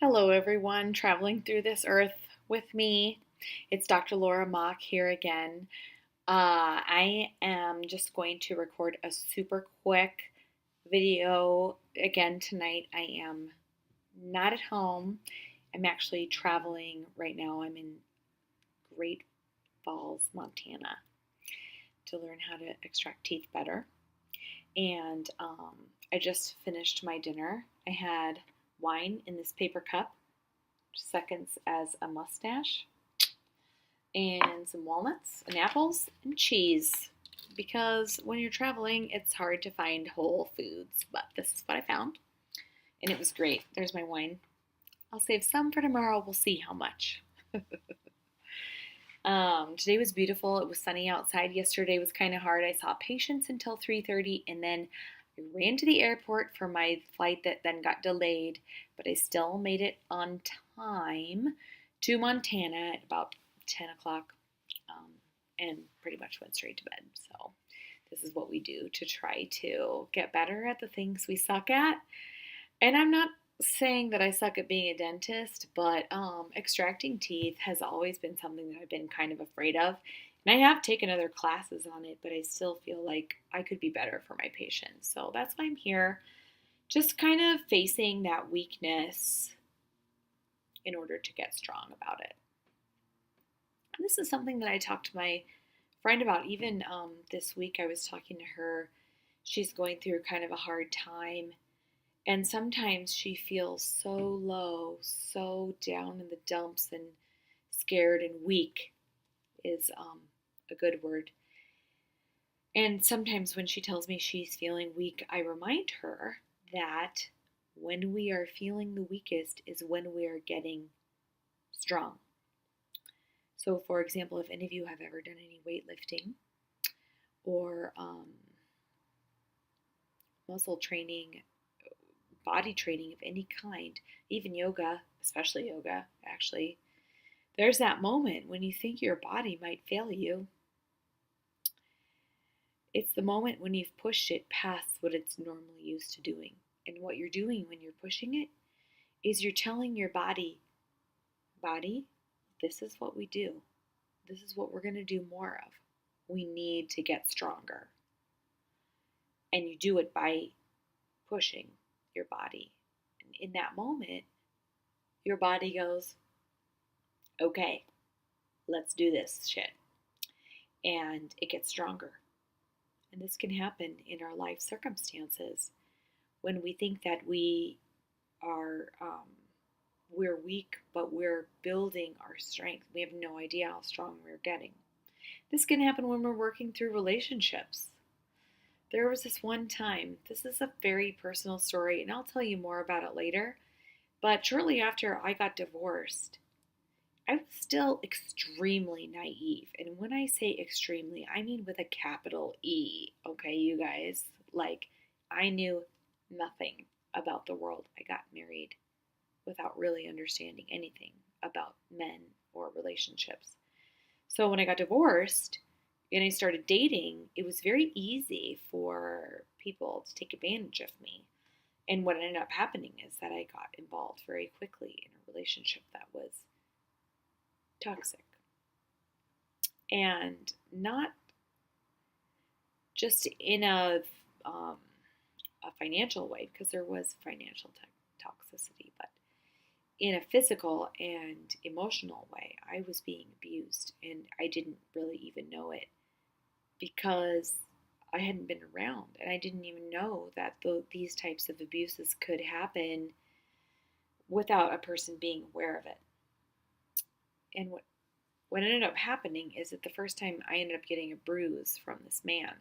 Hello, everyone traveling through this earth with me. It's Dr. Laura Mock here again. I am just going to record a super quick video again tonight. I am not at home. I'm actually traveling right now. I'm in Great Falls, Montana to learn how to extract teeth better. And I just finished my dinner. I had wine in this paper cup, seconds as a mustache, and some walnuts and apples and cheese. Because when you're traveling, it's hard to find whole foods, but this is what I found, and it was great. There's my wine. I'll save some for tomorrow. We'll see how much. Today was beautiful. It was sunny outside. Yesterday was kind of hard. I saw patients until 3:30, and then I ran to the airport for my flight that then got delayed, but I still made it on time to Montana at about 10 o'clock, and pretty much went straight to bed. So this is what we do to try to get better at the things we suck at. And I'm not saying that I suck at being a dentist, but extracting teeth has always been something that I've been kind of afraid of. And I have taken other classes on it, but I still feel like I could be better for my patients. So that's why I'm here, just kind of facing that weakness in order to get strong about it. And this is something that I talked to my friend about even this week. I was talking to her. She's going through kind of a hard time. And sometimes she feels so low, so down in the dumps and scared and weak is a good word. And sometimes when she tells me she's feeling weak, I remind her that when we are feeling the weakest is when we are getting strong. So, for example, if any of you have ever done any weightlifting or muscle training, body training of any kind, even yoga, especially yoga, actually, there's that moment when you think your body might fail you. It's the moment when you've pushed it past what it's normally used to doing. And what you're doing when you're pushing it is you're telling your body, this is what we do. This is what we're going to do more of. We need to get stronger. And you do it by pushing your body. And in that moment, your body goes, okay, let's do this shit. And it gets stronger. And this can happen in our life circumstances when we think that we are we're weak, but we're building our strength. We have no idea how strong we're getting. This can happen when we're working through relationships. There was this one time, this is a very personal story, and I'll tell you more about it later. But shortly after I got divorced, I was still extremely naive. And when I say extremely, I mean with a capital E. Okay, you guys? Like, I knew nothing about the world. I got married without really understanding anything about men or relationships. So when I got divorced and I started dating, it was very easy for people to take advantage of me. And what ended up happening is that I got involved very quickly in a relationship that was toxic. And not just in a financial way, because there was financial toxicity, but in a physical and emotional way. I was being abused, and I didn't really even know it because I hadn't been around, and I didn't even know that these types of abuses could happen without a person being aware of it. And what ended up happening is that the first time I ended up getting a bruise from this man,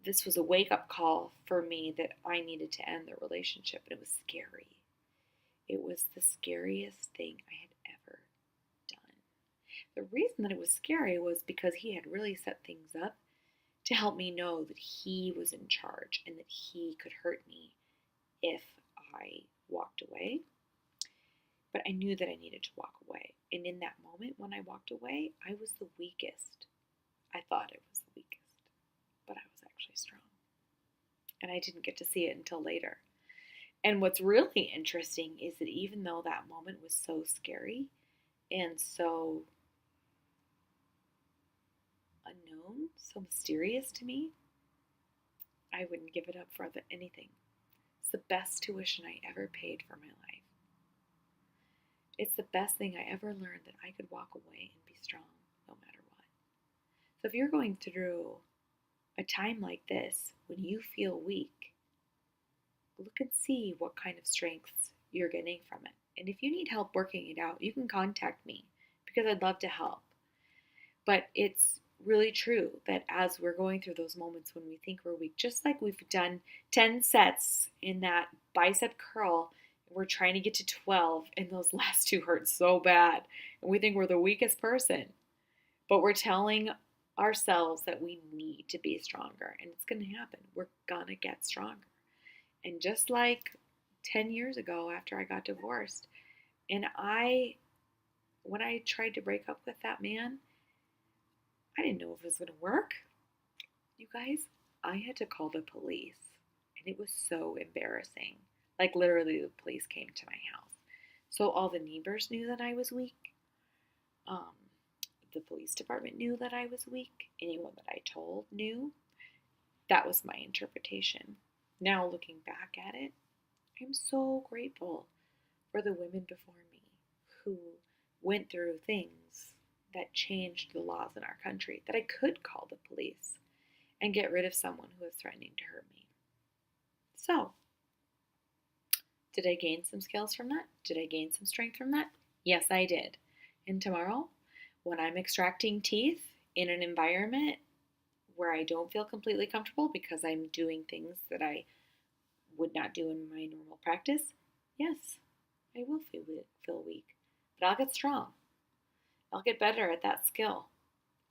this was a wake-up call for me that I needed to end the relationship, and it was scary. It was the scariest thing I had ever done. The reason that it was scary was because he had really set things up to help me know that he was in charge and that he could hurt me if I walked away. But I knew that I needed to walk away. And in that moment when I walked away, I was the weakest. I thought I was the weakest, but I was actually strong. And I didn't get to see it until later. And what's really interesting is that even though that moment was so scary and so unknown, so mysterious to me, I wouldn't give it up for anything. It's the best tuition I ever paid for my life. It's the best thing I ever learned, that I could walk away and be strong no matter what. So if you're going through a time like this, when you feel weak, look and see what kind of strengths you're getting from it. And if you need help working it out, you can contact me because I'd love to help. But it's really true that as we're going through those moments when we think we're weak, just like we've done 10 sets in that bicep curl, we're trying to get to 12, and those last two hurt so bad, and we think we're the weakest person. But we're telling ourselves that we need to be stronger, and it's going to happen. We're going to get stronger. And just like 10 years ago after I got divorced, and when I tried to break up with that man, I didn't know if it was going to work. You guys, I had to call the police, and it was so embarrassing. Like, literally, the police came to my house. So all the neighbors knew that I was weak. Um, the police department knew that I was weak. Anyone that I told knew. That was my interpretation. Now, looking back at it, I'm so grateful for the women before me who went through things that changed the laws in our country, that I could call the police and get rid of someone who was threatening to hurt me. So, did I gain some skills from that? Did I gain some strength from that? Yes, I did. And tomorrow, when I'm extracting teeth in an environment where I don't feel completely comfortable because I'm doing things that I would not do in my normal practice, yes, I will feel weak. But I'll get strong. I'll get better at that skill.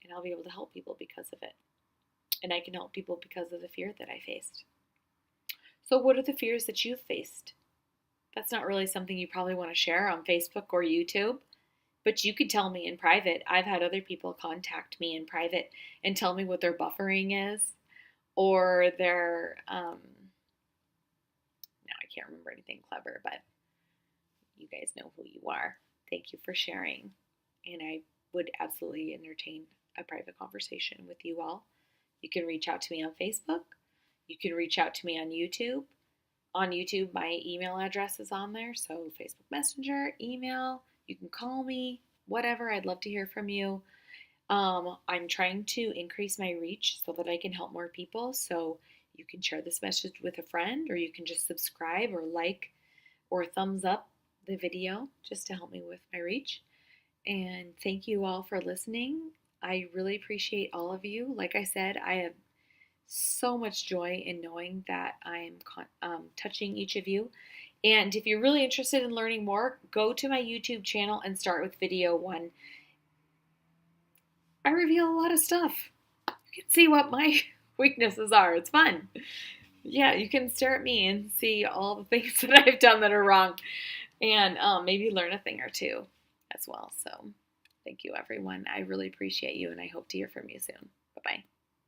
And I'll be able to help people because of it. And I can help people because of the fear that I faced. So what are the fears that you've faced? That's not really something you probably want to share on Facebook or YouTube, but you could tell me in private. I've had other people contact me in private and tell me what their buffering is, or their, now I can't remember anything clever, but you guys know who you are. Thank you for sharing. And I would absolutely entertain a private conversation with you all. You can reach out to me on Facebook. You can reach out to me on YouTube. On YouTube, my email address is on there. So Facebook Messenger, email, you can call me, whatever. I'd love to hear from you. I'm trying to increase my reach so that I can help more people. So you can share this message with a friend, or you can just subscribe or like or thumbs up the video just to help me with my reach. And thank you all for listening. I really appreciate all of you. Like I said, I have so much joy in knowing that I'm touching each of you. And if you're really interested in learning more, go to my YouTube channel and start with video 1. I reveal a lot of stuff. You can see what my weaknesses are. It's fun. Yeah, you can stare at me and see all the things that I've done that are wrong, and maybe learn a thing or two as well. So thank you, everyone. I really appreciate you, and I hope to hear from you soon. Bye-bye.